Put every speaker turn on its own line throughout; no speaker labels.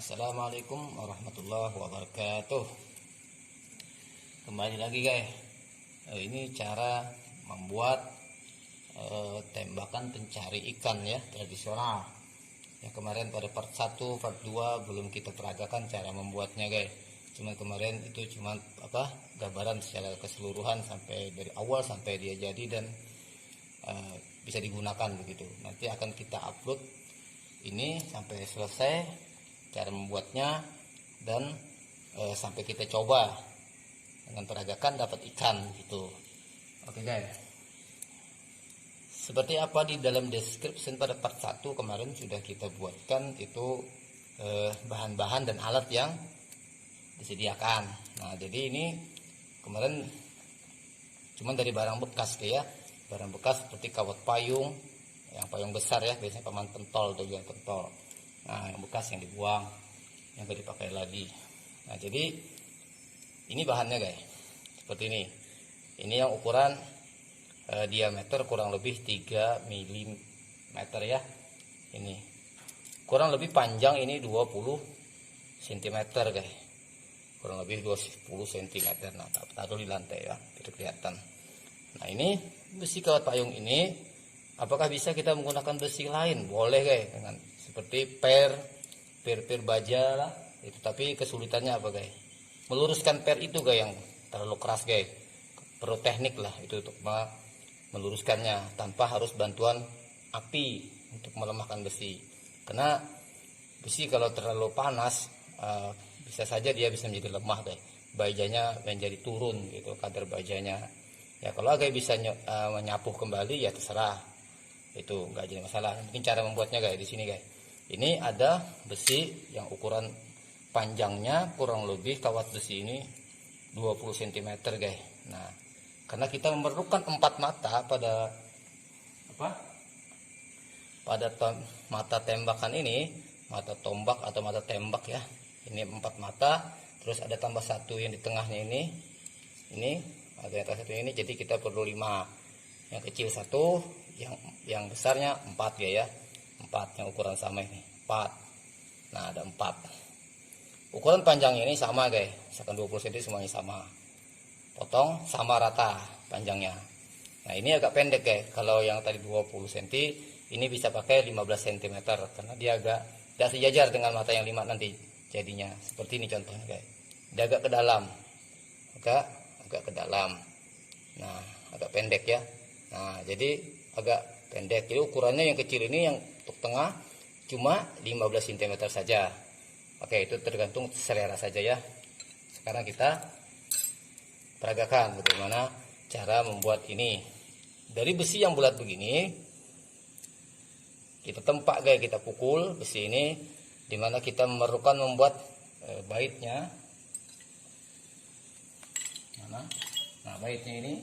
Assalamualaikum warahmatullahi wabarakatuh. Kembali lagi guys. Ini cara membuat tembakan pencari ikan ya, tradisional. Yang kemarin pada part 1, part 2 belum kita peragakan cara membuatnya guys. Cuma kemarin itu cuma gambaran secara keseluruhan sampai dari awal sampai dia jadi dan bisa digunakan begitu. Nanti akan kita upload ini sampai selesai cara membuatnya dan sampai kita coba dengan peragakan dapat ikan gitu. Oke guys, seperti apa di dalam description pada part 1 kemarin sudah kita buatkan itu bahan-bahan dan alat yang disediakan. Nah jadi ini kemarin cuman dari barang bekas ya, barang bekas seperti kawat payung, yang payung besar ya, biasanya paman pentol atau juga pentol. Nah yang bekas yang dibuang, yang gak dipakai lagi. Nah jadi ini bahannya guys, seperti ini. Ini yang ukuran diameter kurang lebih 3 mm ya. Ini kurang lebih panjang ini 20 cm guys, kurang lebih 20 cm. Nah taruh di lantai ya biar kelihatan. Nah ini besi kawat payung ini, apakah bisa kita menggunakan besi lain? Boleh guys, dengan seperti per baja lah itu, tapi kesulitannya apa guys? Meluruskan per itu guys yang terlalu keras guys, perlu teknik lah itu untuk meluruskannya tanpa harus bantuan api untuk melemahkan besi. Karena besi kalau terlalu panas bisa saja dia bisa menjadi lemah guys, bajanya menjadi turun gitu kadar bajanya ya. Kalau guys bisa menyapuh kembali ya terserah, itu nggak jadi masalah. Mungkin cara membuatnya guys di sini guys. Ini ada besi yang ukuran panjangnya kurang lebih kawat besi ini 20 cm guys. Nah karena kita memerlukan 4 mata pada mata tembakan ini, mata tombak atau mata tembak ya, ini 4 mata, terus ada tambah satu yang di tengahnya ini ada yang satu ini, jadi kita perlu 5, yang kecil 1, yang besarnya 4 ya, 4 yang ukuran sama ini 4. Nah ada 4. Ukuran panjangnya ini sama guys, misalkan 20 cm semuanya sama, potong sama rata panjangnya. Nah ini agak pendek guys, kalau yang tadi 20 cm ini bisa pakai 15 cm karena dia agak tidak sejajar dengan mata yang 5 nanti jadinya. Seperti ini contohnya guys, dia agak ke dalam, agak ke dalam. Nah agak pendek ya. Nah jadi agak pendek, jadi ukurannya yang kecil ini yang untuk tengah cuma 15 cm saja. Oke, itu tergantung selera saja ya. Sekarang kita peragakan bagaimana cara membuat ini. Dari besi yang bulat begini kita tempak guys, kita pukul besi ini, dimana kita memerlukan membuat baitnya. Nah baitnya ini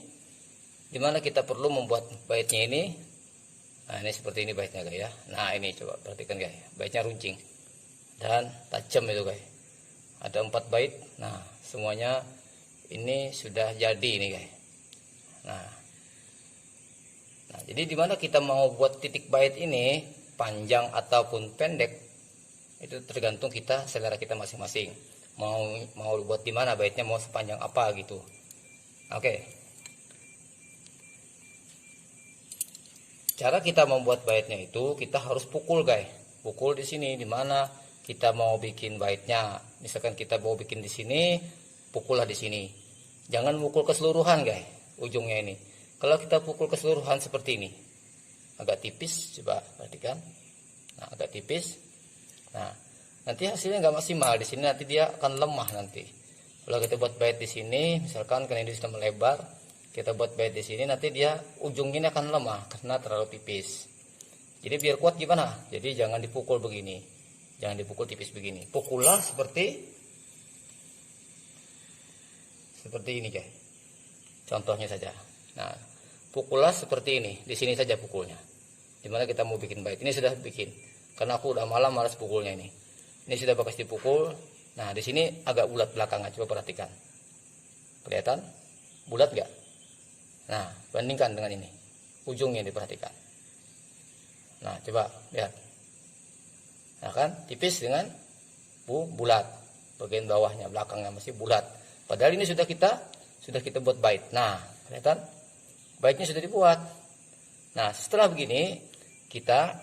dimana kita perlu membuat baitnya ini. Nah ini seperti ini baitnya guys ya. Nah ini coba perhatikan guys, baitnya runcing dan tajam itu guys, ada 4 bait. Nah semuanya ini sudah jadi ini guys. Nah jadi dimana kita mau buat titik bait ini panjang ataupun pendek itu tergantung kita, selera kita masing-masing. Mau buat di mana baitnya, mau sepanjang apa gitu. Oke. Cara kita membuat baitnya itu kita harus pukul guys. Pukul di sini dimana kita mau bikin baitnya. Misalkan kita mau bikin di sini, pukullah di sini. Jangan pukul keseluruhan guys, ujungnya ini. Kalau kita pukul keseluruhan seperti ini, agak tipis, coba perhatikan. Nah, agak tipis. Nah, nanti hasilnya nggak maksimal di sini, nanti dia akan lemah nanti. Kalau kita buat bait di sini, misalkan karena ini sudah melebar, kita buat bait di sini, nanti dia ujungnya akan lemah karena terlalu tipis. Jadi biar kuat gimana? Jadi jangan dipukul begini, jangan dipukul tipis begini. Pukullah seperti ini guys. Contohnya saja. Nah, pukullah seperti ini. Di sini saja pukulnya. Dimana kita mau bikin bait. Ini sudah bikin. Karena aku udah malam malas pukulnya ini. Ini sudah bekas dipukul. Nah, di sini agak bulat belakangnya. Coba perhatikan. Kelihatan? Bulat nggak? Nah, bandingkan dengan ini. Ujungnya diperhatikan. Nah, coba lihat. Nah kan, tipis dengan bulat, bagian bawahnya, belakangnya masih bulat. Padahal ini sudah kita buat bait. Nah, kelihatan baitnya sudah dibuat. Nah, setelah begini kita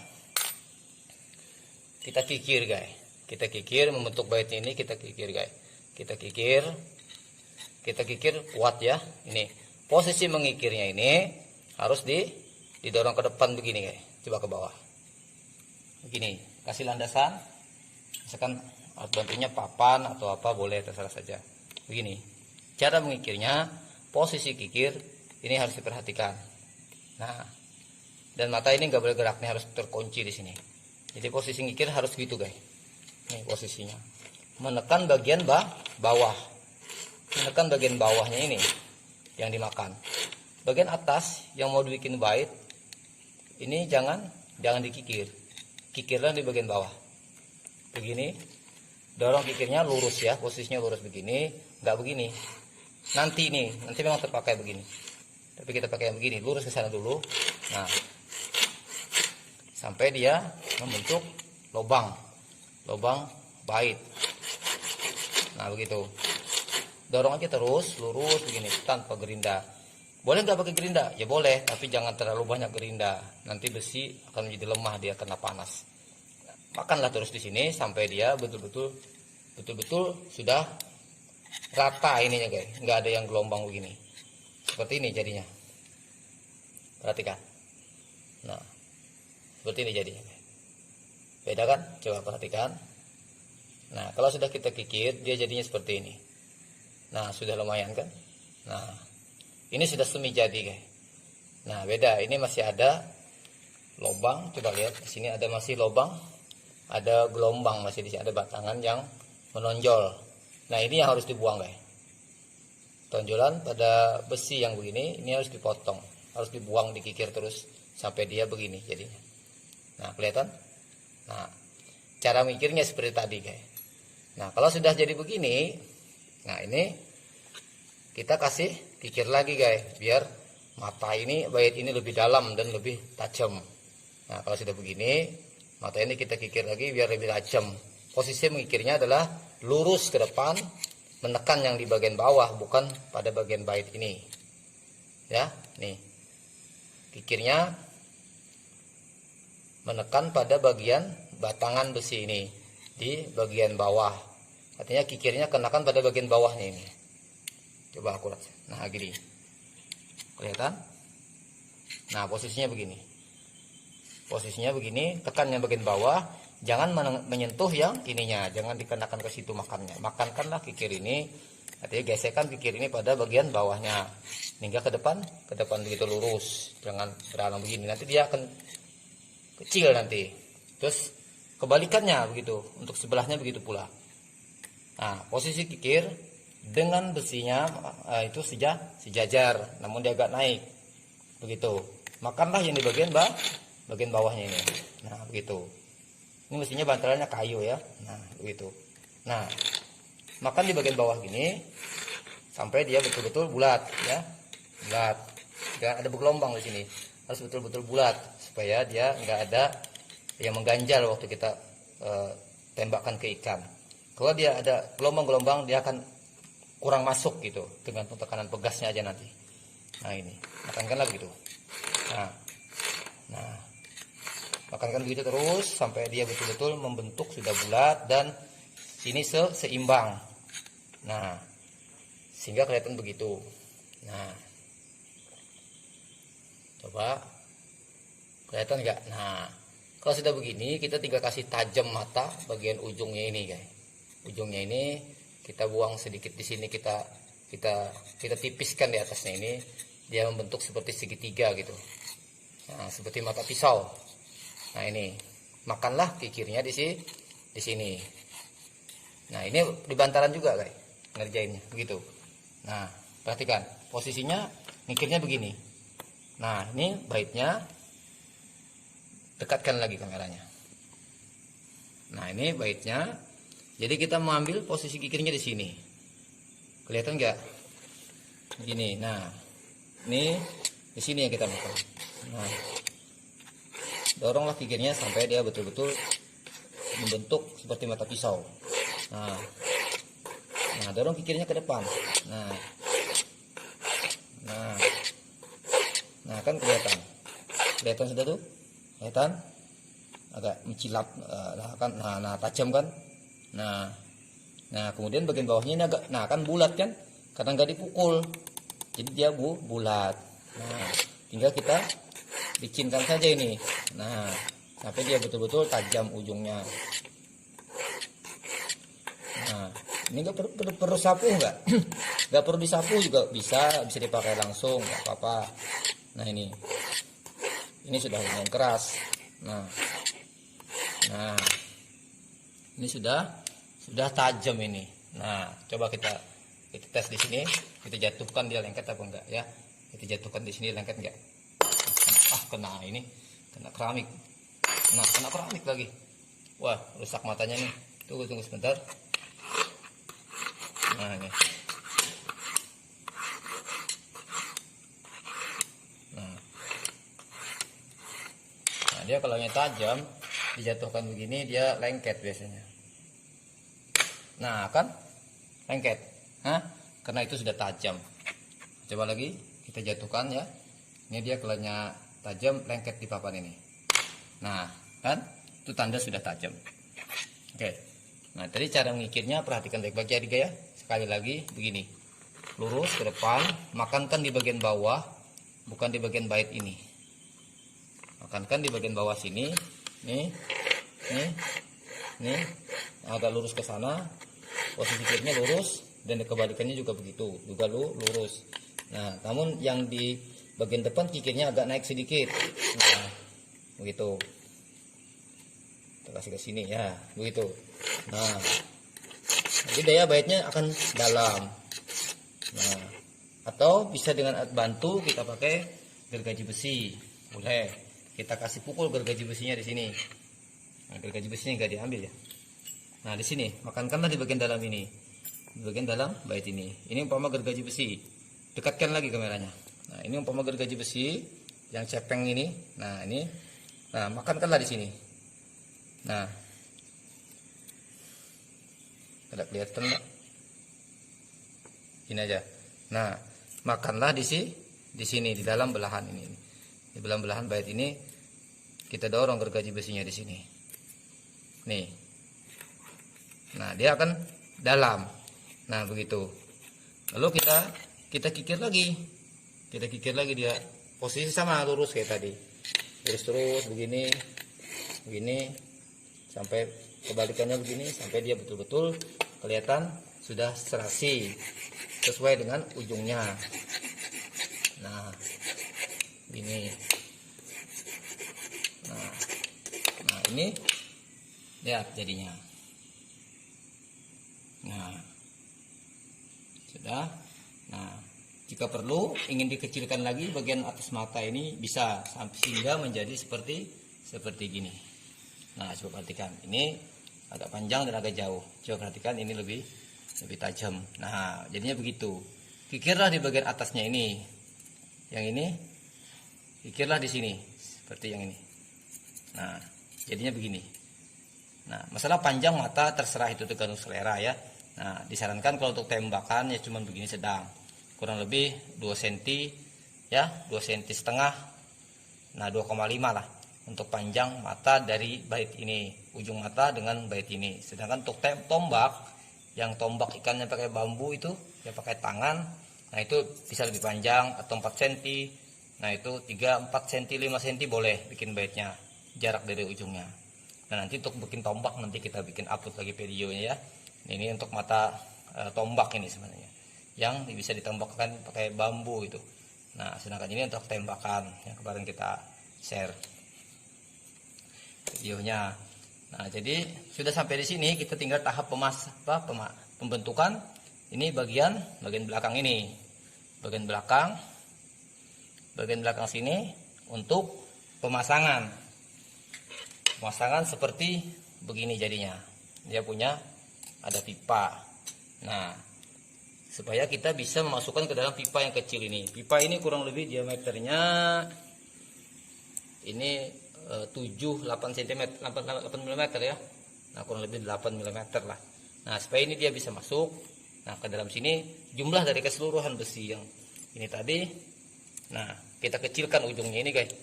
kikir, guys. Kita kikir membentuk baitnya ini, kita kikir, guys. Kita kikir kuat ya. Ini posisi mengikirnya ini harus didorong ke depan begini, guys. Coba ke bawah. Begini, kasih landasan. Misalkan alat bantunya papan atau apa boleh, terserah saja. Begini. Cara mengikirnya, posisi kikir ini harus diperhatikan. Nah, dan mata ini nggak boleh gerak, nih harus terkunci di sini. Jadi posisi ngikir harus gitu, guys. Nih posisinya. Menekan bagian bawah. Menekan bagian bawahnya ini yang dimakan. Bagian atas yang mau dibikin bait ini jangan dikikir. Kikirlah di bagian bawah. Begini. Dorong kikirnya lurus ya, posisinya lurus begini, nggak begini. Nanti memang terpakai begini. Tapi kita pakai yang begini, lurus ke sana dulu. Nah, sampai dia membentuk lubang bait. Nah, begitu. Dorong aja terus lurus begini tanpa gerinda. Boleh nggak pakai gerinda? Ya boleh, tapi jangan terlalu banyak gerinda. Nanti besi akan menjadi lemah, dia kena panas. Makanlah terus di sini sampai dia betul-betul sudah rata ininya, guys. Nggak ada yang gelombang begini. Seperti ini jadinya. Perhatikan. Nah, seperti ini jadinya. Beda kan? Coba perhatikan. Nah, kalau sudah kita kikir, dia jadinya seperti ini. Nah, sudah lumayan kan? Nah, ini sudah semi jadi, guys. Nah, beda. Ini masih ada lubang. Coba lihat. Di sini ada masih lubang. Ada gelombang masih di sini, ada batangan yang menonjol. Nah, ini yang harus dibuang, guys. Tonjolan pada besi yang begini ini harus dipotong, harus dibuang, dikikir terus sampai dia begini jadinya. Nah, kelihatan? Nah, cara mikirnya seperti tadi, guys. Nah, kalau sudah jadi begini, nah ini kita kasih kikir lagi, guys, biar mata ini, bait ini lebih dalam dan lebih tajam. Nah, kalau sudah begini, mata ini kita kikir lagi biar lebih tajam. Posisi mengikirnya adalah lurus ke depan, menekan yang di bagian bawah, bukan pada bagian bait ini. Ya, nih. Kikirnya menekan pada bagian batangan besi ini di bagian bawah. Artinya kikirnya kenakan pada bagian bawahnya ini. Coba akurat. Nah, gini. Kelihatan? Nah, posisinya begini. Posisinya begini, tekan yang bagian bawah, jangan menyentuh yang ininya, jangan dikenakan ke situ makannya. Makankanlah kikir ini, artinya gesekkan kikir ini pada bagian bawahnya hingga ke depan begitu lurus, jangan beralang begini, nanti dia akan kecil nanti. Terus kebalikannya begitu, untuk sebelahnya begitu pula. Nah, posisi kikir dengan besinya itu sejajar, namun dia agak naik begitu. Makanlah yang di bagian bawahnya ini. Nah, begitu. Ini mestinya bantalannya kayu ya. Nah, begitu. Nah, makan di bagian bawah gini sampai dia betul-betul bulat ya. Bulat. Jangan ada bergelombang di sini. Harus betul-betul bulat supaya dia nggak ada yang mengganjal waktu kita tembakkan ke ikan. Kalau dia ada gelombang-gelombang, dia akan kurang masuk gitu dengan tekanan pegasnya aja nanti. Nah, ini. Makankanlah begitu. Nah, makankan begitu terus sampai dia betul-betul membentuk sudah bulat dan sini seimbang. Nah, sehingga kelihatan begitu. Nah, coba kelihatan nggak? Nah, kalau sudah begini kita tinggal kasih tajam mata bagian ujungnya ini, guys. Ujungnya ini kita buang sedikit di sini, kita tipiskan di atasnya ini, dia membentuk seperti segitiga gitu. Nah, seperti mata pisau. Nah, ini makanlah kikirnya di sini. Nah, ini di bantaran juga, guys, ngerjainnya begitu. Nah, perhatikan posisinya mikirnya begini. Nah, ini baitnya, dekatkan lagi kameranya. Nah, ini baitnya. Jadi kita mengambil posisi kikirnya di sini. Kelihatan nggak? Gini. Nah, ini di sini yang kita makan. Nah, doronglah kikirnya sampai dia betul-betul membentuk seperti mata pisau. Nah, nah dorong kikirnya ke depan. Nah, nah, nah kan kelihatan sudah tuh, kelihatan agak mencilap, kan, nah tajam kan. Nah, kemudian bagian bawahnya ini agak, nah kan bulat kan, karena nggak dipukul, jadi dia bulat. Nah, tinggal kita licinkan saja ini. Nah, sampai dia betul-betul tajam ujungnya. Nah, ini nggak perlu sapu, nggak perlu disapu juga bisa dipakai langsung, nggak apa-apa. Nah ini sudah lumayan keras. Nah, ini sudah tajam ini. Nah, coba kita tes di sini, kita jatuhkan dia lengket apa enggak ya? Kita jatuhkan di sini lengket enggak? Kena keramik. Nah, kena keramik lagi. Wah, rusak matanya nih. Tunggu sebentar. Nah, ini. Nah, dia kalau yang tajam dijatuhkan begini dia lengket biasanya. Nah, kan lengket. Karena itu sudah tajam. Coba lagi kita jatuhkan ya. Ini dia kelanya tajam, lengket di papan ini. Nah, kan itu tanda sudah tajam. Oke. Nah, tadi cara mengikirnya perhatikan baik-baik ya, Diga ya. Sekali lagi begini. Lurus ke depan, makankan di bagian bawah, bukan di bagian bait ini. Makankan di bagian bawah sini. Nih. Agak lurus ke sana. Posisi kirinya lurus dan kebalikannya juga begitu. Juga lurus. Nah, namun yang di bagian depan kikirnya agak naik sedikit. Nah, begitu. Kita kasih ke sini ya, begitu. Nah, jadi daya baitnya akan dalam. Nah, atau bisa dengan alat bantu kita pakai gergaji besi. Boleh. Kita kasih pukul gergaji besinya di sini. Nah, gergaji besinya nggak diambil ya. Nah, di sini makankanlah di bagian dalam ini. Di bagian dalam bait ini. Ini umpama gergaji besi. Dekatkan lagi kameranya. Nah, ini umpama gergaji besi yang cepeng ini. Nah, ini. Nah, makankanlah di sini. Nah, ada kelihatan nggak? Ini aja. Nah, makanlah di sini di dalam belahan ini. Di dalam belahan bait ini kita dorong gergaji besinya di sini. Nih. Nah, dia akan dalam. Nah, begitu. Lalu kita kikir lagi. Kita kikir lagi dia. Posisi sama lurus kayak tadi. Terus begini. Begini sampai kebalikannya begini sampai dia betul-betul kelihatan sudah serasi sesuai dengan ujungnya. Nah, ini. Nah, ini lihat jadinya. Nah, sudah. Nah, jika perlu ingin dikecilkan lagi bagian atas mata ini bisa sehingga menjadi seperti gini. Nah, coba perhatikan. Ini agak panjang dan agak jauh. Coba perhatikan ini lebih tajam. Nah, jadinya begitu. Kikirlah di bagian atasnya ini. Yang ini kikirlah di sini seperti yang ini. Nah, jadinya begini. Nah, masalah panjang mata terserah, itu tergantung selera ya. Nah, disarankan kalau untuk tembakan ya cuman begini sedang. Kurang lebih 2 cm ya, 2 cm setengah. Nah, 2,5 lah untuk panjang mata dari bait ini, ujung mata dengan bait ini. Sedangkan untuk tombak, yang tombak ikannya pakai bambu itu ya pakai tangan. Nah, itu bisa lebih panjang atau 4 cm. Nah, itu 3, 4 cm, 5 cm boleh bikin baitnya, jarak dari ujungnya. Nah, nanti untuk bikin tombak nanti kita bikin upload lagi videonya ya. Ini untuk mata tombak ini sebenarnya, yang bisa ditembakkan pakai bambu itu. Nah, sedangkan ini untuk tembakan yang kemarin kita share videonya. Nah, jadi sudah sampai di sini, kita tinggal tahap pembentukan. Ini bagian belakang ini, bagian belakang sini untuk pemasangan seperti begini jadinya. Dia punya ada pipa. Nah, supaya kita bisa memasukkan ke dalam pipa yang kecil ini. Pipa ini kurang lebih diameternya ini 7-8 cm, 8 mm ya. Nah, kurang lebih 8 mm lah. Nah, supaya ini dia bisa masuk. Nah, ke dalam sini jumlah dari keseluruhan besi yang ini tadi. Nah, kita kecilkan ujungnya ini, guys.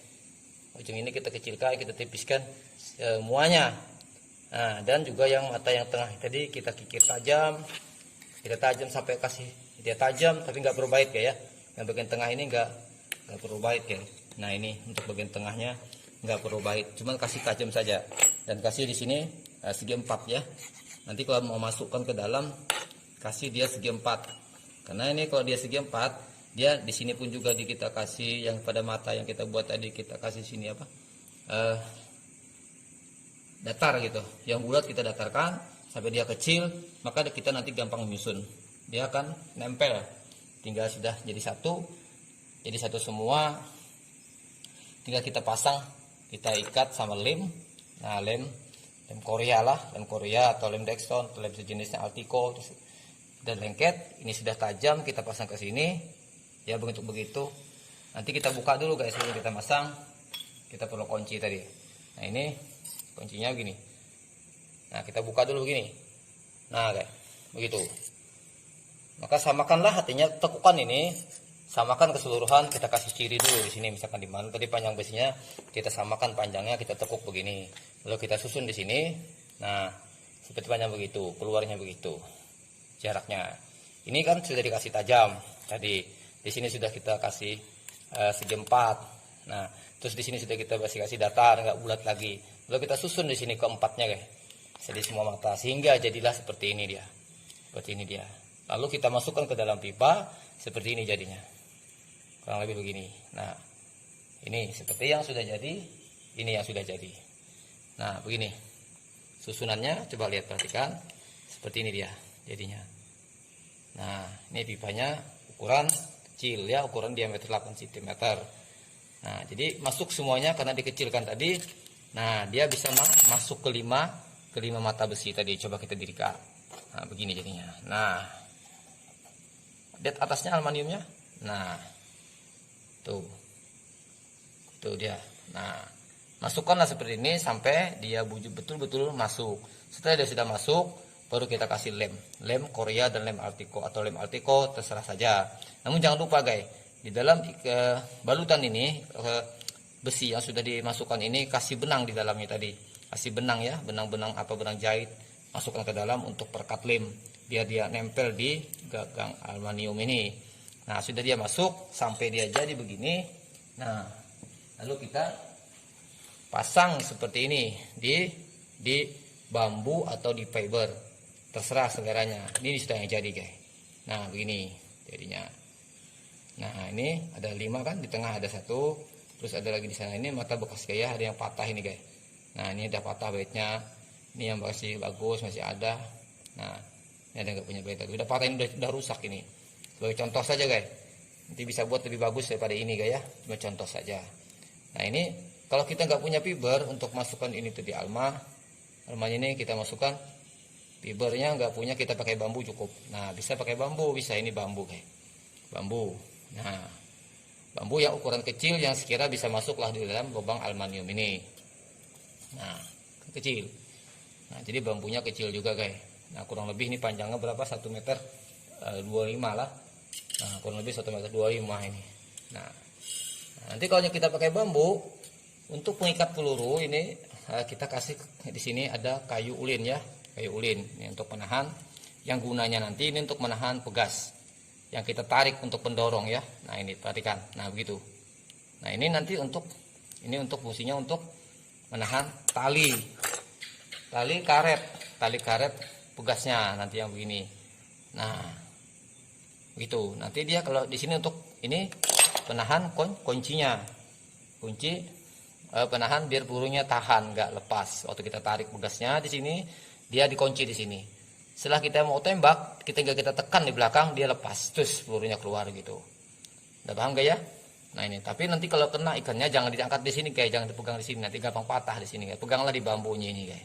Ujung ini kita kecilkan, kita tipiskan semuanya. Nah, dan juga yang mata yang tengah tadi kita kikir tajam. Kita tajam sampai kasih dia tajam, tapi nggak perlu bait ya. Yang bagian tengah ini nggak perlu bait ya. Nah, ini untuk bagian tengahnya nggak perlu bait, cuman kasih tajam saja. Dan kasih di sini segi 4 ya. Nanti kalau mau masukkan ke dalam, kasih dia segi 4. Karena ini kalau dia segi 4, dia di sini pun juga kita kasih yang pada mata yang kita buat tadi, kita kasih sini apa? Datar gitu. Yang bulat kita datarkan sampai dia kecil, maka kita nanti gampang menyusun. Dia akan nempel. Tinggal sudah jadi satu. Jadi satu semua. Tinggal kita pasang, kita ikat sama lem. Nah, lem Korea lah, lem Korea atau lem Dexton atau lem sejenisnya Altico, dan lengket. Ini sudah tajam, kita pasang ke sini. Ya begitu. Nanti kita buka dulu guys, sebelum kita masang. Kita perlu kunci tadi. Nah, ini kuncinya begini. Nah, kita buka dulu begini. Nah, guys, begitu. Maka samakanlah, artinya tekukan ini, samakan keseluruhan. Kita kasih ciri dulu di sini, misalkan di mana tadi panjang besinya, kita samakan panjangnya, kita tekuk begini. Lalu kita susun di sini. Nah, seperti panjang begitu, keluarnya begitu. Jaraknya. Ini kan sudah dikasih tajam. Tadi di sini sudah kita kasih segi 4. Nah, terus di sini sudah kita kasih datar, nggak bulat lagi. Lalu kita susun di sini keempatnya, guys. Jadi semua mata, sehingga jadilah seperti ini dia. Seperti ini dia. Lalu kita masukkan ke dalam pipa, seperti ini jadinya. Kurang lebih begini. Nah, ini seperti yang sudah jadi, ini yang sudah jadi. Nah, begini. Susunannya, coba lihat, perhatikan. Seperti ini dia jadinya. Nah, ini pipanya ukuran kecil ya, ukuran diameter 8 cm. Nah, jadi masuk semuanya karena dikecilkan tadi. Nah, dia bisa masuk ke 5 mata besi tadi. Coba kita dirikan. Nah, begini jadinya. Nah, lihat atasnya aluminiumnya. Nah, tuh dia. Nah, masukkanlah seperti ini sampai dia betul-betul masuk. Setelah dia sudah masuk, baru kita kasih lem Korea dan lem Altico, atau lem Altico terserah saja. Namun jangan lupa guys, di dalam balutan ini besi yang sudah dimasukkan ini, kasih benang di dalamnya tadi. Kasih benang ya, benang-benang benang jahit, masukkan ke dalam untuk perekat lem biar dia nempel di gagang aluminium ini. Nah, sudah dia masuk sampai dia jadi begini. Nah, lalu kita pasang seperti ini di bambu atau di fiber, terserah seleranya. Ini sudah yang jadi guys. Nah, begini jadinya. Nah, ini ada 5 kan, di tengah ada 1, terus ada lagi di sana ini mata bekas gaya, ada yang patah ini guys. Nah, ini udah patah baitnya. Ini yang masih bagus, masih ada. Nah, ini ada nggak punya bait lagi. Udah patah, ini udah rusak ini. Sebagai contoh saja guys. Nanti bisa buat lebih bagus daripada ini guys ya. Cuma contoh saja. Nah, ini kalau kita nggak punya fiber untuk masukkan ini tuh di alma ini kita masukkan fibernya, nggak punya, kita pakai bambu cukup. Nah, bisa pakai bambu, bisa ini bambu guys. Bambu. Nah, bambu yang ukuran kecil yang sekira bisa masuklah di dalam lubang aluminium ini. Nah, kecil. Nah, jadi bambunya kecil juga guys. Nah, kurang lebih ini panjangnya berapa? 1 meter 25 lah. Nah, kurang lebih 1 meter 25 ini. Nah, nanti kalau kita pakai bambu untuk pengikat peluru ini, kita kasih di sini ada kayu ulin ya, kayu ulin ini untuk menahan. Yang gunanya nanti ini untuk menahan pegas yang kita tarik untuk pendorong ya. Nah, ini perhatikan. Nah, begitu. Nah, ini nanti untuk fungsinya untuk menahan tali karet pegasnya nanti yang begini. Nah, begitu. Nanti dia kalau di sini untuk ini penahan kuncinya, kunci penahan biar pelurunya tahan, nggak lepas. Waktu kita tarik pegasnya di sini, dia dikunci di sini. Setelah kita mau tembak, kita tekan di belakang, dia lepas, terus pelurunya keluar gitu. Udah paham gak ya? Nah, ini. Tapi nanti kalau kena ikannya jangan diangkat di sini guys, jangan dipegang di sini, nanti gampang patah di sini guys. Peganglah di bambunya ini guys.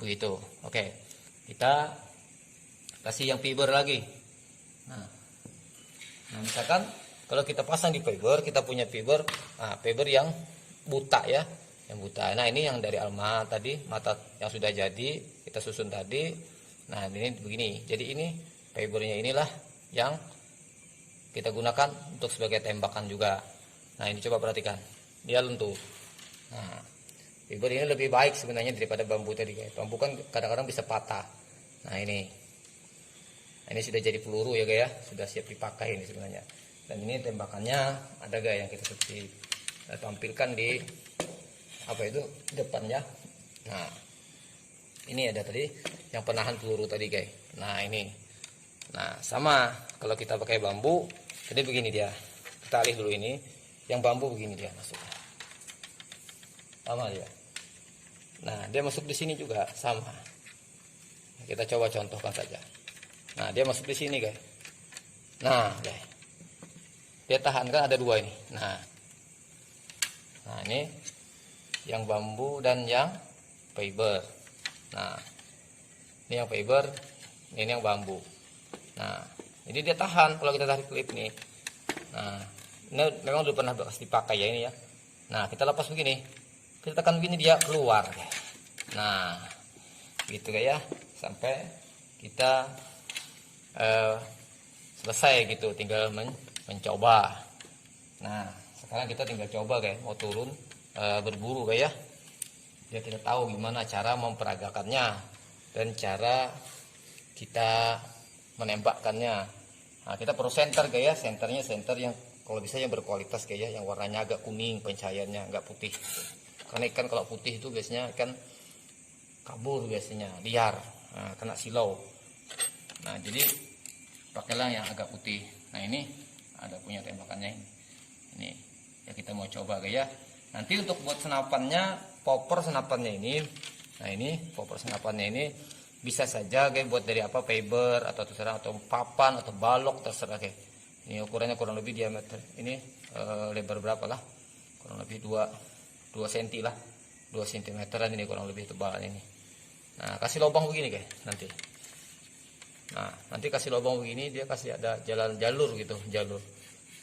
Begitu. Oke. Kita kasih yang fiber lagi. Nah, misalkan kalau kita pasang di fiber, kita punya fiber, fiber yang buta ya, yang buta. Nah, ini yang dari alma tadi, mata yang sudah jadi kita susun tadi. Nah ini begini, jadi ini fibernya inilah yang kita gunakan untuk sebagai tembakan juga. Nah ini coba perhatikan, dia lentur. Nah fiber ini lebih baik sebenarnya daripada bambu tadi guys. Bambu kan kadang-kadang bisa patah. Nah ini sudah jadi peluru ya guys ya, sudah siap dipakai ini sebenarnya. Dan ini tembakannya ada guys yang kita seperti tampilkan di apa itu depannya. Nah ini ada tadi yang penahan peluru tadi guys. Nah ini, nah sama kalau kita pakai bambu jadi begini dia. Kita alih dulu ini, yang bambu begini dia masuknya, sama dia. Nah dia masuk di sini juga sama. Kita coba contohkan saja. Nah dia masuk di sini guys. Nah guys, dia tahan kan, ada dua ini. Nah ini yang bambu dan yang fiber. Nah ini yang fiber, ini yang bambu. Nah ini dia tahan kalau kita tarik klip nih. Nah ini memang udah pernah bekas dipakai ya ini ya. Nah kita lepas begini, kita tekan begini dia keluar guys. Nah gitu guys ya, sampai kita selesai gitu, tinggal mencoba. Nah sekarang kita tinggal coba guys, mau turun berburu guys ya, biar kita tahu gimana cara memperagakannya dan cara kita menembakkannya. Nah kita perlu senter guys ya, senternya senter yang kalau bisa yang berkualitas guys ya, yang warnanya agak kuning pencahayaannya, nggak putih. Karena ikan kalau putih itu biasanya ikan kabur, biasanya liar, kena silau. Nah jadi pakailah yang agak putih. Nah ini ada punya tembakannya ini ya, kita mau coba guys ya. Nanti untuk buat senapannya, popper senapannya ini, nah ini popper senapannya ini bisa saja guys buat dari apa, fiber atau terserah, atau papan atau balok terserah guys. Ini ukurannya kurang lebih diameter ini lebar berapa lah, kurang lebih 2 cm lah, 2 cm-an ini kurang lebih tebal ini. Nah kasih lubang begini guys nanti. Nah nanti kasih lubang begini, dia kasih ada jalur gitu, jalur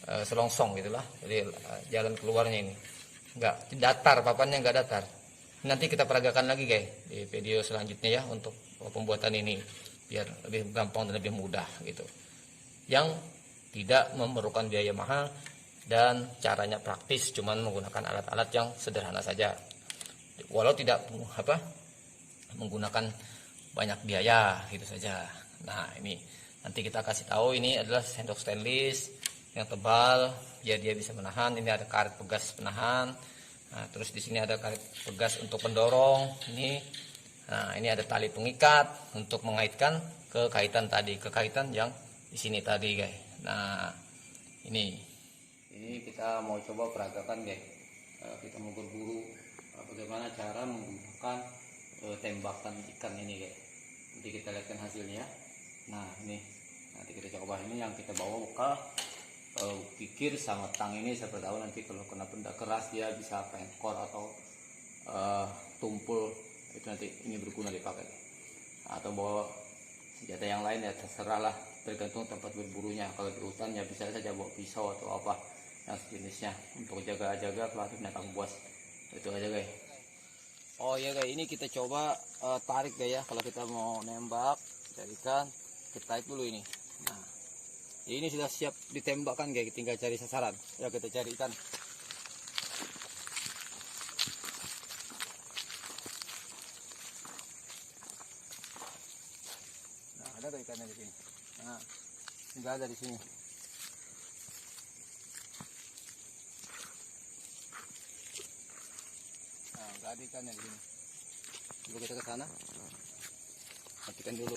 selongsong gitulah, jadi jalan keluarnya ini enggak datar, papannya enggak datar. Nanti kita peragakan lagi guys di video selanjutnya ya, untuk pembuatan ini biar lebih gampang dan lebih mudah gitu, yang tidak memerlukan biaya mahal dan caranya praktis, cuman menggunakan alat-alat yang sederhana saja, walau tidak menggunakan banyak biaya gitu saja. Nah ini nanti kita kasih tahu, ini adalah sendok stainless yang tebal, ya dia bisa menahan. Ini ada karet pegas penahan. Nah, terus di sini ada karet pegas untuk pendorong. Nah ini ada tali pengikat untuk mengaitkan ke kaitan tadi, ke kaitan yang di sini tadi guys. Nah ini kita mau coba peragakan guys. Kita mau berburu, bagaimana cara menggunakan tembakan ikan ini guys. Nanti kita lihatkan hasilnya. Nah ini nanti kita coba, ini yang kita bawa bekal kikir sama tang ini. Siapa tahu nanti kalau kena benda keras dia bisa pengkor atau tumpul, itu nanti ini berguna dipakai. Atau bawa senjata yang lain ya terserah lah, tergantung tempat berburunya. Kalau di hutan ya bisa saja bawa pisau atau apa yang sejenisnya untuk jaga-jaga kalau binatang buas. Itu aja guys. Oh ya guys, ini kita coba tarik guys ya, kalau kita mau nembak jadikan kita tarik dulu ini. Nah ini sudah siap ditembakkan guys, tinggal cari sasaran ya, kita cari ikan. Nah ada gak ikannya di sini? Nah enggak ada di sini. Nah enggak ada ikannya di sini. Dulu kita ke sana, matikan dulu.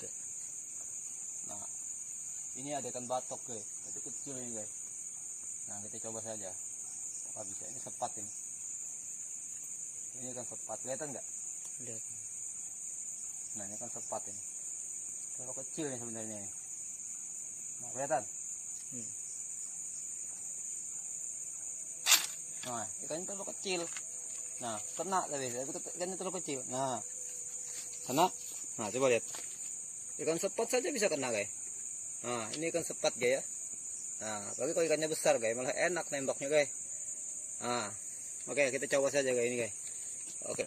Nah ini ada ikan batok guys, itu kecil ini guys. Nah kita coba saja apa bisa. Ini sepat ini. Ini kan sepat, kelihatan nggak? Lihat. Nah ini kan sepat ini. Terlalu kecil nih sebenarnya ini. Nah kelihatan. Nah ikannya terlalu kecil. Nah kena tapi ikannya terlalu kecil. Nah kena. Nah coba lihat. Ikan sepat saja bisa kena guys. Nah ini ikan sepat guys ya. Nah tapi kalau ikannya besar guys malah enak nembaknya guys. Nah oke, kita coba saja guys ini guys. Oke,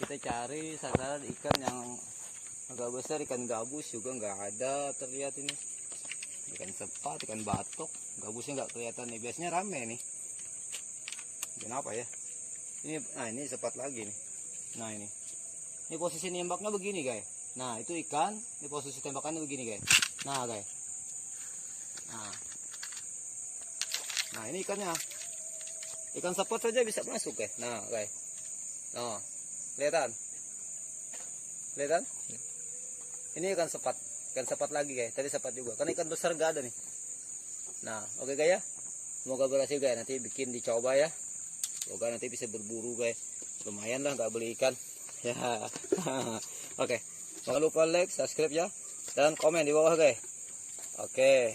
kita cari sasaran ikan yang agak besar. Ikan gabus juga nggak ada terlihat ini. Ikan sepat, ikan batok, gabusnya nggak kelihatan nih. Biasanya rame nih. Kenapa ya? Ini, nah ini sepat lagi nih. Nah ini posisi nembaknya begini guys. Nah itu ikan, ini posisi tembakannya begini guys. Nah guys, nah ini ikannya. Ikan sepat saja bisa masuk guys. Nah guys, nah kelihatan, kelihatan? Ini ikan sepat lagi guys. Tadi sepat juga. Karena ikan besar gak ada nih. Nah oke guys ya. Semoga berhasil guys. Nanti bikin dicoba ya. Semoga nanti bisa berburu guys. Lumayan lah nggak beli ikan. Ya. Oke. Jangan lupa like, subscribe ya. Dan komen di bawah guys. Oke.